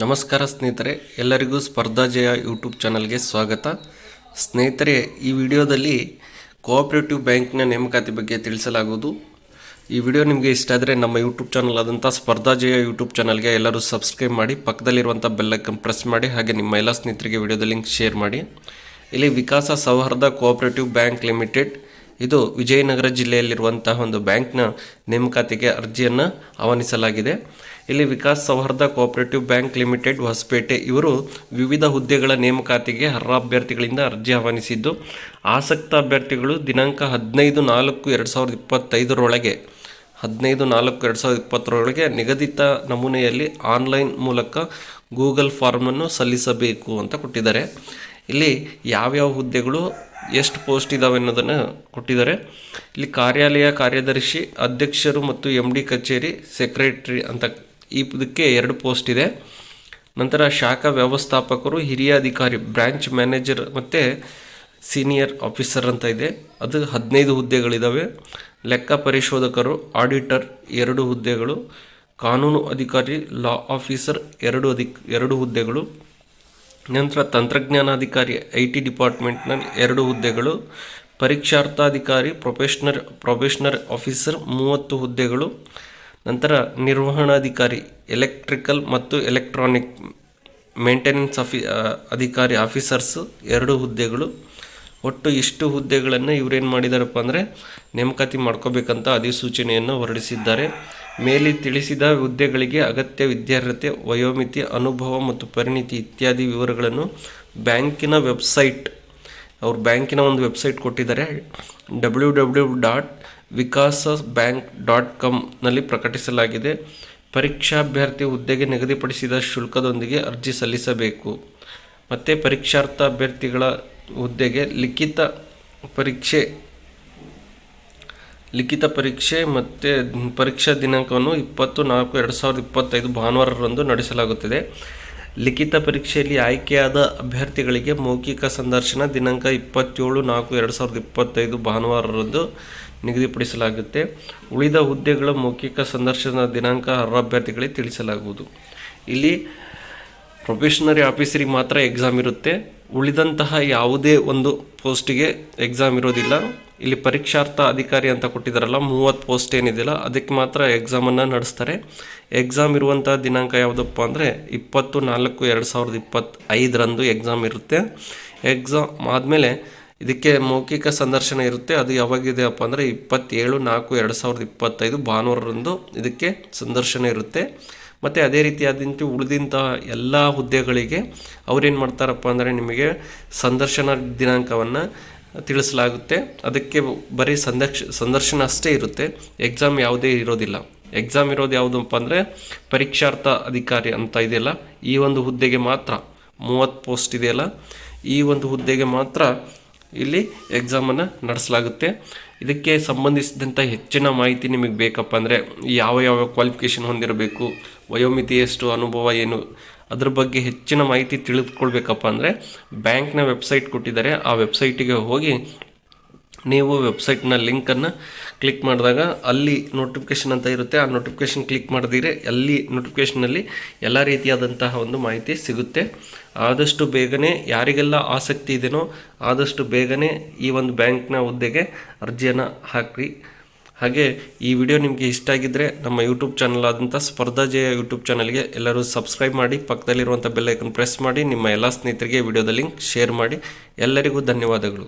ನಮಸ್ಕಾರ ಸ್ನೇಹಿತರೆ, ಎಲ್ಲರಿಗೂ ಸ್ಪರ್ಧಾ ಜಯ ಯೂಟ್ಯೂಬ್ ಚಾನಲ್ಗೆ ಸ್ವಾಗತ. ಸ್ನೇಹಿತರೆ, ಈ ವಿಡಿಯೋದಲ್ಲಿ ಕೋಆಪರೇಟಿವ್ ಬ್ಯಾಂಕ್ನ ನೇಮಕಾತಿ ಬಗ್ಗೆ ತಿಳಿಸಲಾಗುವುದು. ಈ ವಿಡಿಯೋ ನಿಮಗೆ ಇಷ್ಟ ಆದರೆ ನಮ್ಮ ಯೂಟ್ಯೂಬ್ ಚಾನಲ್ ಆದಂಥ ಸ್ಪರ್ಧಾ ಜಯ ಯೂಟ್ಯೂಬ್ ಚಾನಲ್ಗೆ ಎಲ್ಲರೂ ಸಬ್ಸ್ಕ್ರೈಬ್ ಮಾಡಿ, ಪಕ್ಕದಲ್ಲಿರುವಂಥ ಬೆಲ್ ಐಕಾನ್ ಪ್ರೆಸ್ ಮಾಡಿ, ಹಾಗೆ ನಿಮ್ಮ ಎಲ್ಲ ಸ್ನೇಹಿತರಿಗೆ ವಿಡಿಯೋದ ಲಿಂಕ್ ಶೇರ್ ಮಾಡಿ. ಇಲ್ಲಿ ವಿಕಾಸ ಸೌಹಾರ್ದ ಕೋಆಪರೇಟಿವ್ ಬ್ಯಾಂಕ್ ಲಿಮಿಟೆಡ್, ಇದು ವಿಜಯನಗರ ಜಿಲ್ಲೆಯಲ್ಲಿರುವಂತಹ ಒಂದು ಬ್ಯಾಂಕ್ನ ನೇಮಕಾತಿಗೆ ಅರ್ಜಿಯನ್ನು ಆಹ್ವಾನಿಸಲಾಗಿದೆ. ಇಲ್ಲಿ ವಿಕಾಸ್ ಸೌಹಾರ್ದ ಕೋಆಪರೇಟಿವ್ ಬ್ಯಾಂಕ್ ಲಿಮಿಟೆಡ್ ಹೊಸಪೇಟೆ ಇವರು ವಿವಿಧ ಹುದ್ದೆಗಳ ನೇಮಕಾತಿಗೆ ಅರ್ಹ ಅಭ್ಯರ್ಥಿಗಳಿಂದ ಅರ್ಜಿ ಆಹ್ವಾನಿಸಿದ್ದು, ಆಸಕ್ತ ಅಭ್ಯರ್ಥಿಗಳು ದಿನಾಂಕ 15/4/2025 15/4/2020 ನಿಗದಿತ ನಮೂನೆಯಲ್ಲಿ ಆನ್ಲೈನ್ ಮೂಲಕ ಗೂಗಲ್ ಫಾರ್ಮನ್ನು ಸಲ್ಲಿಸಬೇಕು ಅಂತ ಕೊಟ್ಟಿದ್ದಾರೆ. ಇಲ್ಲಿ ಯಾವ್ಯಾವ ಹುದ್ದೆಗಳು ಎಷ್ಟು ಪೋಸ್ಟ್ ಇದ್ದಾವೆ ಅನ್ನೋದನ್ನು ಕೊಟ್ಟಿದ್ದಾರೆ. ಇಲ್ಲಿ ಕಾರ್ಯಾಲಯ ಕಾರ್ಯದರ್ಶಿ, ಅಧ್ಯಕ್ಷರು ಮತ್ತು MD ಕಚೇರಿ ಸೆಕ್ರೆಟರಿ ಅಂತ ಇದಕ್ಕೆ 2 ಪೋಸ್ಟ್ ಇದೆ. ನಂತರ ಶಾಖಾ ವ್ಯವಸ್ಥಾಪಕರು, ಹಿರಿಯ ಅಧಿಕಾರಿ, ಬ್ರಾಂಚ್ ಮ್ಯಾನೇಜರ್ ಮತ್ತು ಸೀನಿಯರ್ ಆಫೀಸರ್ ಅಂತ ಇದೆ, ಅದು 15 ಹುದ್ದೆಗಳಿದ್ದಾವೆ. ಲೆಕ್ಕ ಪರಿಶೋಧಕರು, ಆಡಿಟರ್ 2 ಹುದ್ದೆಗಳು, ಕಾನೂನು ಅಧಿಕಾರಿ, ಲಾ ಆಫೀಸರ್ 2 ಹುದ್ದೆಗಳು. ನಂತರ ತಂತ್ರಜ್ಞಾನಾಧಿಕಾರಿ IT ಡಿಪಾರ್ಟ್ಮೆಂಟ್ನಲ್ಲಿ 2 ಹುದ್ದೆಗಳು, ಪರೀಕ್ಷಾರ್ಥಾಧಿಕಾರಿ, ಪ್ರೊಬೇಷನರ್ ಆಫೀಸರ್ 30 ಹುದ್ದೆಗಳು. ನಂತರ ನಿರ್ವಹಣಾಧಿಕಾರಿ, ಎಲೆಕ್ಟ್ರಿಕಲ್ ಮತ್ತು ಎಲೆಕ್ಟ್ರಾನಿಕ್ ಮೇಂಟೆನೆನ್ಸ್ ಅಧಿಕಾರಿ ಆಫೀಸರ್ಸ್ 2 ಹುದ್ದೆಗಳು. ಒಟ್ಟು ಇಷ್ಟು ಹುದ್ದೆಗಳನ್ನು ಇವರೇನು ಮಾಡಿದಾರಪ್ಪ ಅಂದರೆ ನೇಮಕಾತಿ ಮಾಡ್ಕೋಬೇಕಂತ ಅಧಿಸೂಚನೆಯನ್ನು ಹೊರಡಿಸಿದ್ದಾರೆ. ಮೇಲೆ ತಿಳಿಸಿದ ಹುದ್ದೆಗಳಿಗೆ ಅಗತ್ಯ ವಿದ್ಯಾರ್ಹತೆ, ವಯೋಮಿತಿ, ಅನುಭವ ಮತ್ತು ಪರಿಣಿತಿ ಇತ್ಯಾದಿ ವಿವರಗಳನ್ನು ಬ್ಯಾಂಕಿನ ವೆಬ್ಸೈಟ್, ಅವ್ರ ಬ್ಯಾಂಕಿನ ಒಂದು ವೆಬ್ಸೈಟ್ ಕೊಟ್ಟಿದ್ದಾರೆ, www.vikasbank.com ನಲ್ಲಿ ಪ್ರಕಟಿಸಲಾಗಿದೆ. ಪರೀಕ್ಷಾಭ್ಯರ್ಥಿ ಹುದ್ದೆಗೆ ನಿಗದಿಪಡಿಸಿದ ಶುಲ್ಕದೊಂದಿಗೆ ಅರ್ಜಿ ಸಲ್ಲಿಸಬೇಕು. ಮತ್ತು ಪರೀಕ್ಷಾರ್ಥ ಅಭ್ಯರ್ಥಿಗಳ ಹುದ್ದೆಗೆ ಲಿಖಿತ ಪರೀಕ್ಷೆ ಮತ್ತು ಪರೀಕ್ಷಾ ದಿನಾಂಕವನ್ನು 20/4/2025 ಭಾನುವಾರರಂದು ನಡೆಸಲಾಗುತ್ತದೆ. ಲಿಖಿತ ಪರೀಕ್ಷೆಯಲ್ಲಿ ಆಯ್ಕೆಯಾದ ಅಭ್ಯರ್ಥಿಗಳಿಗೆ ಮೌಖಿಕ ಸಂದರ್ಶನ ದಿನಾಂಕ 27/4/2025 ಭಾನುವಾರರಂದು ನಿಗದಿಪಡಿಸಲಾಗುತ್ತೆ. ಉಳಿದ ಹುದ್ದೆಗಳ ಮೌಖಿಕ ಸಂದರ್ಶನ ದಿನಾಂಕ ಅರ್ಹ ಅಭ್ಯರ್ಥಿಗಳಿಗೆ ತಿಳಿಸಲಾಗುವುದು. ಇಲ್ಲಿ ಪ್ರೊಬೇಷನರಿ ಆಫೀಸರಿಗೆ ಮಾತ್ರ ಎಕ್ಸಾಮ್ ಇರುತ್ತೆ, ಉಳಿದಂತಹ ಯಾವುದೇ ಒಂದು ಪೋಸ್ಟಿಗೆ ಎಕ್ಸಾಮ್ ಇರೋದಿಲ್ಲ. ಇಲ್ಲಿ ಪರೀಕ್ಷಾರ್ಥ ಅಧಿಕಾರಿ ಅಂತ ಕೊಟ್ಟಿದ್ದಾರಲ್ಲ, 30 ಪೋಸ್ಟ್ ಏನಿದೆಯಲ್ಲ ಅದಕ್ಕೆ ಮಾತ್ರ ಎಕ್ಸಾಮನ್ನು ನಡೆಸ್ತಾರೆ. ಎಕ್ಸಾಮ್ ಇರುವಂಥ ದಿನಾಂಕ ಯಾವುದಪ್ಪ ಅಂದರೆ 20/4/2025 ಎಕ್ಸಾಮ್ ಇರುತ್ತೆ. ಎಕ್ಸಾಮ್ ಆದಮೇಲೆ ಇದಕ್ಕೆ ಮೌಖಿಕ ಸಂದರ್ಶನ ಇರುತ್ತೆ. ಅದು ಯಾವಾಗಿದೆಯಪ್ಪ ಅಂದರೆ 27/4/2025 ಭಾನುವಾರರಂದು ಇದಕ್ಕೆ ಸಂದರ್ಶನ ಇರುತ್ತೆ. ಮತ್ತು ಅದೇ ರೀತಿಯಾದಂತೆ ಉಳಿದಂತಹ ಎಲ್ಲ ಹುದ್ದೆಗಳಿಗೆ ಅವ್ರೇನು ಮಾಡ್ತಾರಪ್ಪ ಅಂದರೆ ನಿಮಗೆ ಸಂದರ್ಶನ ದಿನಾಂಕವನ್ನು ತಿಳಿಸಲಾಗುತ್ತೆ. ಅದಕ್ಕೆ ಬರೀ ಸಂದರ್ಶನ ಅಷ್ಟೇ ಇರುತ್ತೆ, ಎಕ್ಸಾಮ್ ಯಾವುದೇ ಇರೋದಿಲ್ಲ. ಎಕ್ಸಾಮ್ ಇರೋದು ಯಾವುದಪ್ಪ ಅಂದರೆ ಪರೀಕ್ಷಾರ್ಥ ಅಧಿಕಾರಿ ಅಂತ ಇದೆಯಲ್ಲ, ಈ ಒಂದು ಹುದ್ದೆಗೆ ಮಾತ್ರ 30 ಪೋಸ್ಟ್ ಇದೆಯಲ್ಲ, ಈ ಒಂದು ಹುದ್ದೆಗೆ ಮಾತ್ರ ಇಲ್ಲಿ ಎಕ್ಸಾಮನ್ನು ನಡೆಸಲಾಗುತ್ತೆ. ಇದಕ್ಕೆ ಸಂಬಂಧಿಸಿದಂಥ ಹೆಚ್ಚಿನ ಮಾಹಿತಿ ನಿಮಗೆ ಬೇಕಪ್ಪ ಅಂದರೆ ಯಾವ ಕ್ವಾಲಿಫಿಕೇಷನ್ ಹೊಂದಿರಬೇಕು, ವಯೋಮಿತಿ ಎಷ್ಟು, ಅನುಭವ ಏನು, ಅದ್ರ ಬಗ್ಗೆ ಹೆಚ್ಚಿನ ಮಾಹಿತಿ ತಿಳಿದುಕೊಳ್ಬೇಕಪ್ಪ ಅಂದರೆ ಬ್ಯಾಂಕ್ನ ವೆಬ್ಸೈಟ್ ಕೊಟ್ಟಿದ್ದಾರೆ. ಆ ವೆಬ್ಸೈಟಿಗೆ ಹೋಗಿ ನೀವು ವೆಬ್ಸೈಟ್ನ ಲಿಂಕನ್ನು ಕ್ಲಿಕ್ ಮಾಡಿದಾಗ ಅಲ್ಲಿ ನೋಟಿಫಿಕೇಷನ್ ಅಂತ ಇರುತ್ತೆ. ಆ ನೋಟಿಫಿಕೇಷನ್ ಕ್ಲಿಕ್ ಮಾಡಿದ್ರೆ ಅಲ್ಲಿ ನೋಟಿಫಿಕೇಷನಲ್ಲಿ ಎಲ್ಲ ರೀತಿಯಾದಂತಹ ಒಂದು ಮಾಹಿತಿ ಸಿಗುತ್ತೆ. ಆದಷ್ಟು ಬೇಗನೆ ಯಾರಿಗೆಲ್ಲ ಆಸಕ್ತಿ ಇದೆಯೋ ಆದಷ್ಟು ಬೇಗನೆ ಈ ಒಂದು ಬ್ಯಾಂಕ್ನ ಹುದ್ದೆಗೆ ಅರ್ಜಿಯನ್ನು ಹಾಕಿ. ಹಾಗೆ ಈ ವಿಡಿಯೋ ನಿಮಗೆ ಇಷ್ಟ ಆಗಿದ್ದರೆ ನಮ್ಮ ಯೂಟ್ಯೂಬ್ ಚಾನಲ್ ಆದಂಥ ಸ್ಪರ್ಧಾ ಜಯ ಯೂಟ್ಯೂಬ್ ಚಾನಲ್ಗೆ ಎಲ್ಲರೂ ಸಬ್ಸ್ಕ್ರೈಬ್ ಮಾಡಿ, ಪಕ್ಕದಲ್ಲಿರುವಂಥ ಬೆಲ್ ಐಕನ್ ಪ್ರೆಸ್ ಮಾಡಿ, ನಿಮ್ಮ ಎಲ್ಲ ಸ್ನೇಹಿತರಿಗೆ ವಿಡಿಯೋದ ಲಿಂಕ್ ಶೇರ್ ಮಾಡಿ. ಎಲ್ಲರಿಗೂ ಧನ್ಯವಾದಗಳು.